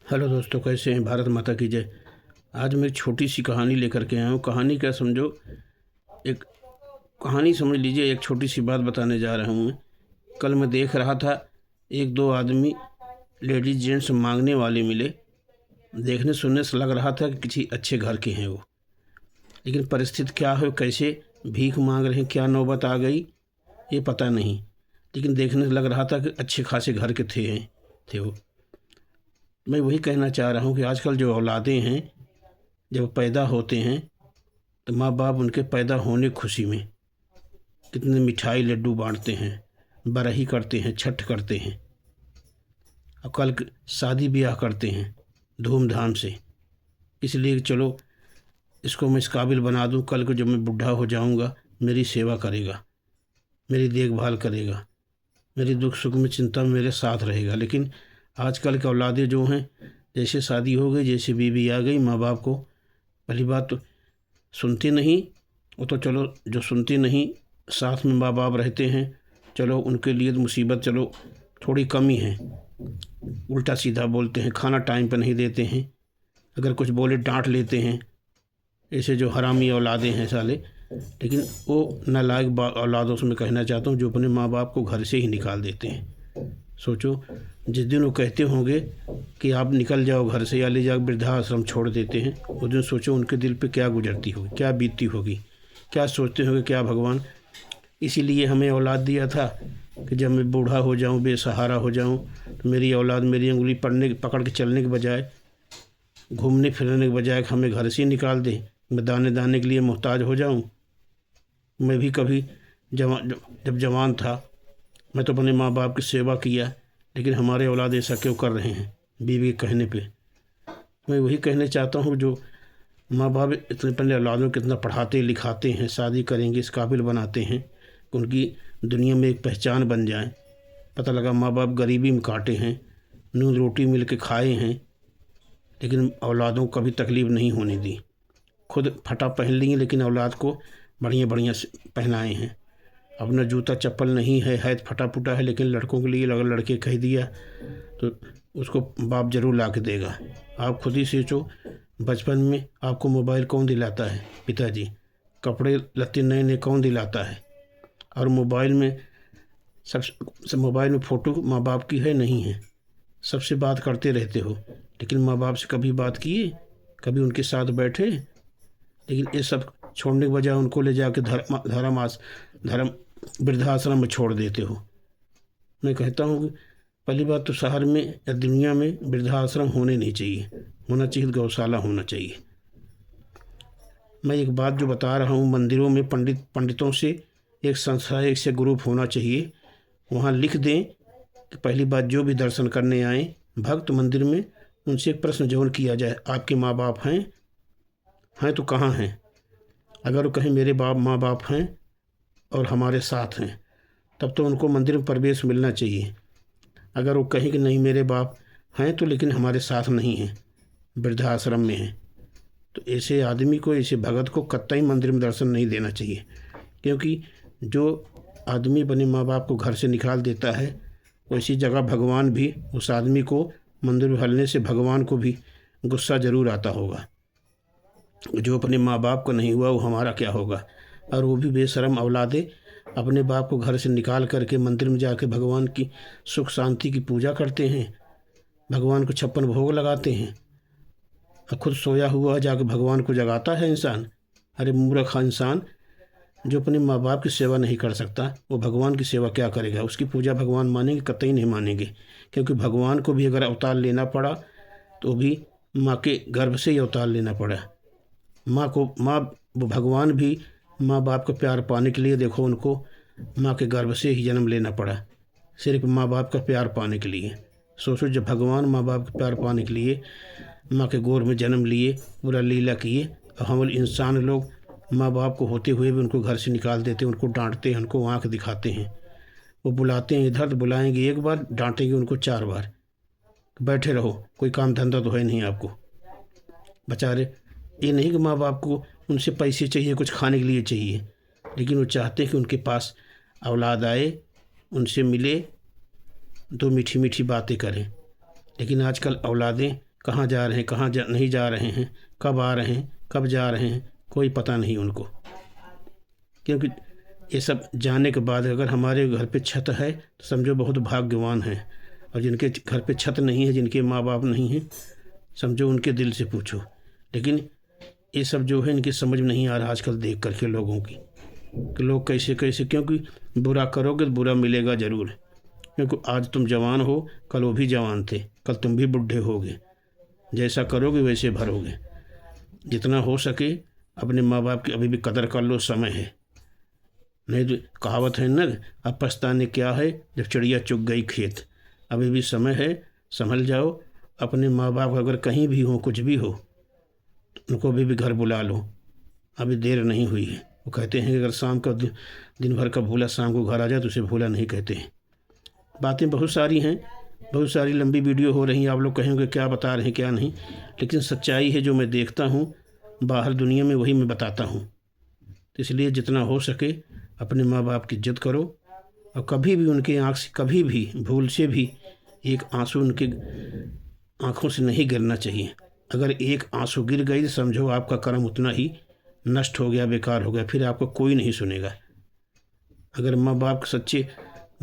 Hello दोस्तों, कैसे हैं? भारत माता की जय। आज मैं एक छोटी सी कहानी लेकर के आया हूँ। कहानी क्या समझो, एक कहानी समझ लीजिए। एक छोटी सी बात बताने जा रहा हूँ मैं। कल मैं देख रहा था, एक दो आदमी लेडीज जेंट्स मांगने वाले मिले। देखने सुनने से लग रहा था कि किसी अच्छे घर के हैं वो, लेकिन परिस्थिति क्या है, कैसे भीख मांग रहे हैं, क्या नौबत आ गई ये पता नहीं। लेकिन देखने से लग रहा था कि अच्छे खासे घर के थे वो। मैं वही कहना चाह रहा हूँ कि आजकल जो औलादें हैं, जब पैदा होते हैं तो माँ बाप उनके पैदा होने की खुशी में कितने मिठाई लड्डू बांटते हैं, बरही करते हैं, छठ करते हैं, और कल शादी ब्याह करते हैं धूमधाम से। इसलिए चलो इसको मैं इस काबिल बना दूँ, कल को जब मैं बुढ़ा हो जाऊँगा मेरी सेवा करेगा, मेरी देखभाल करेगा, मेरी दुख सुख में चिंता में मेरे साथ रहेगा। लेकिन आजकल के औलादें जो हैं, जैसे शादी हो गई, जैसे बीवी आ गई, माँ बाप को पहली बात तो सुनती नहीं। वो तो चलो जो सुनती नहीं, साथ में माँ बाप रहते हैं, चलो उनके लिए तो मुसीबत चलो थोड़ी कम ही है। उल्टा सीधा बोलते हैं, खाना टाइम पर नहीं देते हैं, अगर कुछ बोले डांट लेते हैं। ऐसे जो हरामी औलादें हैं साले। लेकिन वो नालायक औलादों से मैं कहना चाहता हूँ जो अपने माँ बाप को घर से ही निकाल देते हैं। सोचो, जिस दिन वो कहते होंगे कि आप निकल जाओ घर से या ले जाकर वृद्धाश्रम छोड़ देते हैं, उस दिन सोचो उनके दिल पे क्या गुजरती होगी, क्या बीतती होगी, क्या सोचते होंगे, क्या भगवान इसीलिए हमें औलाद दिया था कि जब मैं बूढ़ा हो जाऊं, बेसहारा हो जाऊं, तो मेरी औलाद मेरी उंगली पकड़ के चलने के बजाय, घूमने फिरने के बजाय हमें घर से ही निकाल दे, मैं दाने दाने के लिए मोहताज हो जाऊं। मैं भी कभी जब जवान था, मैं तो अपने माँ बाप की सेवा किया, लेकिन हमारे औलाद ऐसा क्यों कर रहे हैं बीवी के कहने पे। मैं वही कहना चाहता हूँ, जो माँ बाप इतने पहले औलादों को कितना पढ़ाते लिखाते हैं, शादी करेंगे इस काबिल बनाते हैं कि उनकी दुनिया में एक पहचान बन जाए। पता लगा माँ बाप गरीबी में काटे हैं, नून रोटी मिल के खाए हैं, लेकिन औलादों को कभी तकलीफ़ नहीं होने दी। खुद फटा पहन लिए, लेकिन औलाद को बढ़िया बढ़िया पहनाए हैं। अपना जूता चप्पल नहीं है तो फटा फूटा है, लेकिन लड़कों के लिए अगर लड़के कह दिया तो उसको बाप जरूर ला के देगा। आप खुद ही सोचो, बचपन में आपको मोबाइल कौन दिलाता है? पिताजी। कपड़े लत्ते नए नए कौन दिलाता है? और मोबाइल में सब मोबाइल में फ़ोटो माँ बाप की है नहीं है, सबसे बात करते रहते हो, लेकिन माँ बाप से कभी बात किए, कभी उनके साथ बैठे? लेकिन ये सब छोड़ने के बजाय उनको ले जाके धर्म वृद्धाश्रम में छोड़ देते हो। मैं कहता हूँ कि पहली बात तो शहर में या दुनिया में वृद्धाश्रम होने नहीं चाहिए, होना चाहिए गौशाला होना चाहिए। मैं एक बात जो बता रहा हूँ, मंदिरों में पंडितों से एक संस्था, एक से ग्रुप होना चाहिए। वहाँ लिख दें कि पहली बात जो भी दर्शन करने आए भक्त मंदिर में, उनसे एक प्रश्न जरूर किया जाए, आपके माँ बाप हैं तो कहाँ हैं? अगर वो कहें मेरे माँ बाप हैं और हमारे साथ हैं, तब तो उनको मंदिर में प्रवेश मिलना चाहिए। अगर वो कहें कि नहीं मेरे बाप हैं तो लेकिन हमारे साथ नहीं हैं, वृद्धाश्रम में हैं, तो ऐसे आदमी को, ऐसे भगत को कतई मंदिर में दर्शन नहीं देना चाहिए। क्योंकि जो आदमी अपने माँ बाप को घर से निकाल देता है, वैसी जगह भगवान भी उस आदमी को मंदिर में हलने से भगवान को भी गुस्सा ज़रूर आता होगा। जो अपने माँ बाप को नहीं हुआ वो हमारा क्या होगा। और वो भी बेशरम औलादे अपने बाप को घर से निकाल करके मंदिर में जाके भगवान की सुख शांति की पूजा करते हैं, भगवान को 56 भोग लगाते हैं, और खुद सोया हुआ जाके भगवान को जगाता है इंसान। अरे मूर्ख इंसान, जो अपने माँ बाप की सेवा नहीं कर सकता वो भगवान की सेवा क्या करेगा? उसकी पूजा भगवान मानेंगे? कतई नहीं मानेंगे। क्योंकि भगवान को भी अगर अवतार लेना पड़ा तो भी माँ के गर्भ से ही अवतार लेना पड़ा। वो भगवान भी माँ बाप का प्यार पाने के लिए, देखो उनको माँ के गर्भ से ही जन्म लेना पड़ा, सिर्फ माँ बाप का प्यार पाने के लिए। सोचो, जब भगवान माँ बाप का प्यार पाने के लिए माँ के गोद में जन्म लिए, पूरा लीला किए, और हम इंसान लोग माँ बाप को होते हुए भी उनको घर से निकाल देते हैं, उनको डांटते हैं, उनको आँख दिखाते हैं। वो बुलाते हैं इधर तो बुलाएंगे एक बार, डांटेंगे उनको 4 बार। बैठे रहो, कोई काम धंधा तो है नहीं आपको। बेचारे, ये नहीं कि माँ बाप को उनसे पैसे चाहिए, कुछ खाने के लिए चाहिए, लेकिन वो चाहते हैं कि उनके पास औलाद आए, उनसे मिले, 2 मीठी मीठी बातें करें। लेकिन आजकल औलादें कहाँ जा रहे हैं, कहाँ नहीं जा रहे हैं, कब आ रहे हैं, कब जा रहे हैं, कोई पता नहीं उनको। क्योंकि ये सब जानने के बाद अगर हमारे घर पे छत है तो समझो बहुत भाग्यवान हैं, और जिनके घर पे छत नहीं है, जिनके माँ बाप नहीं हैं, समझो उनके दिल से पूछो। लेकिन ये सब जो है इनकी समझ में नहीं आ रहा आजकल देख करके लोगों की, कि लोग कैसे कैसे, क्योंकि बुरा करोगे तो बुरा मिलेगा ज़रूर। क्योंकि आज तुम जवान हो, कल वो भी जवान थे, कल तुम भी बुढ़े होगे, जैसा करोगे वैसे भरोगे। जितना हो सके अपने माँ बाप की अभी भी कदर कर लो, समय है। नहीं तो कहावत है न, अब पछताने क्या है जब चिड़िया चुग गई खेत। अभी भी समय है, संभल जाओ। अपने माँ बाप अगर कहीं भी हो, कुछ भी हो, तो उनको अभी भी घर बुला लो, अभी देर नहीं हुई है। वो कहते हैं कि अगर शाम का दिन भर का भूला शाम को घर आ जाए तो उसे भूला नहीं कहते हैं। बातें बहुत सारी हैं, बहुत सारी लंबी वीडियो हो रही हैं, आप लोग कहेंगे क्या बता रहे हैं क्या नहीं, लेकिन सच्चाई है जो मैं देखता हूँ बाहर दुनिया में, वही मैं बताता हूँ। तो इसलिए जितना हो सके अपने माँ बाप की इज्जत करो, और कभी भी उनके आँख से, कभी भी भूल से भी एक आंसू उनके आँखों से नहीं गिरना चाहिए। अगर एक आंसू गिर गई तो समझो आपका कर्म उतना ही नष्ट हो गया, बेकार हो गया, फिर आपको कोई नहीं सुनेगा। अगर माँ बाप सच्चे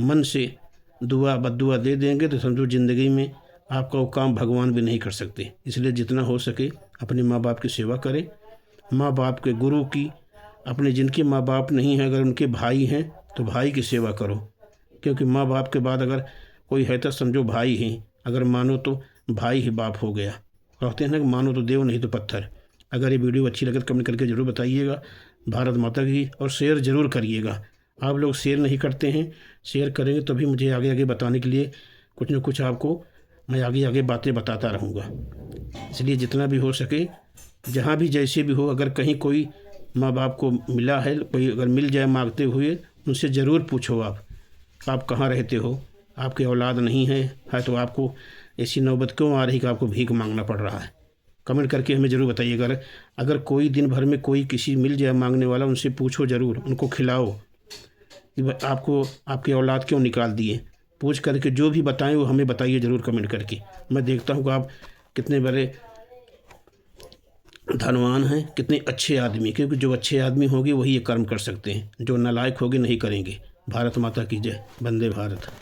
मन से दुआ बद्दुआ दे देंगे तो समझो ज़िंदगी में आपका वो काम भगवान भी नहीं कर सकते। इसलिए जितना हो सके अपने माँ बाप की सेवा करें, माँ बाप के गुरु की, अपने जिनके माँ बाप नहीं हैं अगर उनके भाई हैं तो भाई की सेवा करो। क्योंकि माँ बाप के बाद अगर कोई है तो समझो भाई ही, अगर मानो तो भाई ही बाप हो गया। कहते हैं ना कि मानो तो देव नहीं तो पत्थर। अगर ये वीडियो अच्छी लगे तो कमेंट करके ज़रूर बताइएगा। भारत माता की, और शेयर ज़रूर करिएगा। आप लोग शेयर नहीं करते हैं, शेयर करेंगे तभी मुझे आगे आगे बताने के लिए कुछ न कुछ आपको मैं आगे आगे बातें बताता रहूँगा। इसलिए जितना भी हो सके, जहाँ भी जैसे भी हो, अगर कहीं कोई माँ बाप को मिला है, कोई अगर मिल जाए मांगते हुए, उनसे ज़रूर पूछो आप कहाँ रहते हो, आपकी औलाद नहीं है तो आपको ऐसी नौबत क्यों आ रही कि आपको भीख मांगना पड़ रहा है। कमेंट करके हमें ज़रूर बताइएगा। अगर कोई दिन भर में कोई किसी मिल जाए मांगने वाला, उनसे पूछो ज़रूर, उनको खिलाओ कि आपको आपकी औलाद क्यों निकाल दिए। पूछ करके जो भी बताएं वो हमें बताइए ज़रूर कमेंट करके। मैं देखता हूँ कि आप कितने बड़े धनवान हैं, कितने अच्छे आदमी, क्योंकि जो अच्छे आदमी होंगे वही ये कर्म कर सकते हैं, जो नालायक होंगे नहीं करेंगे। भारत माता की जय। वंदे भारत।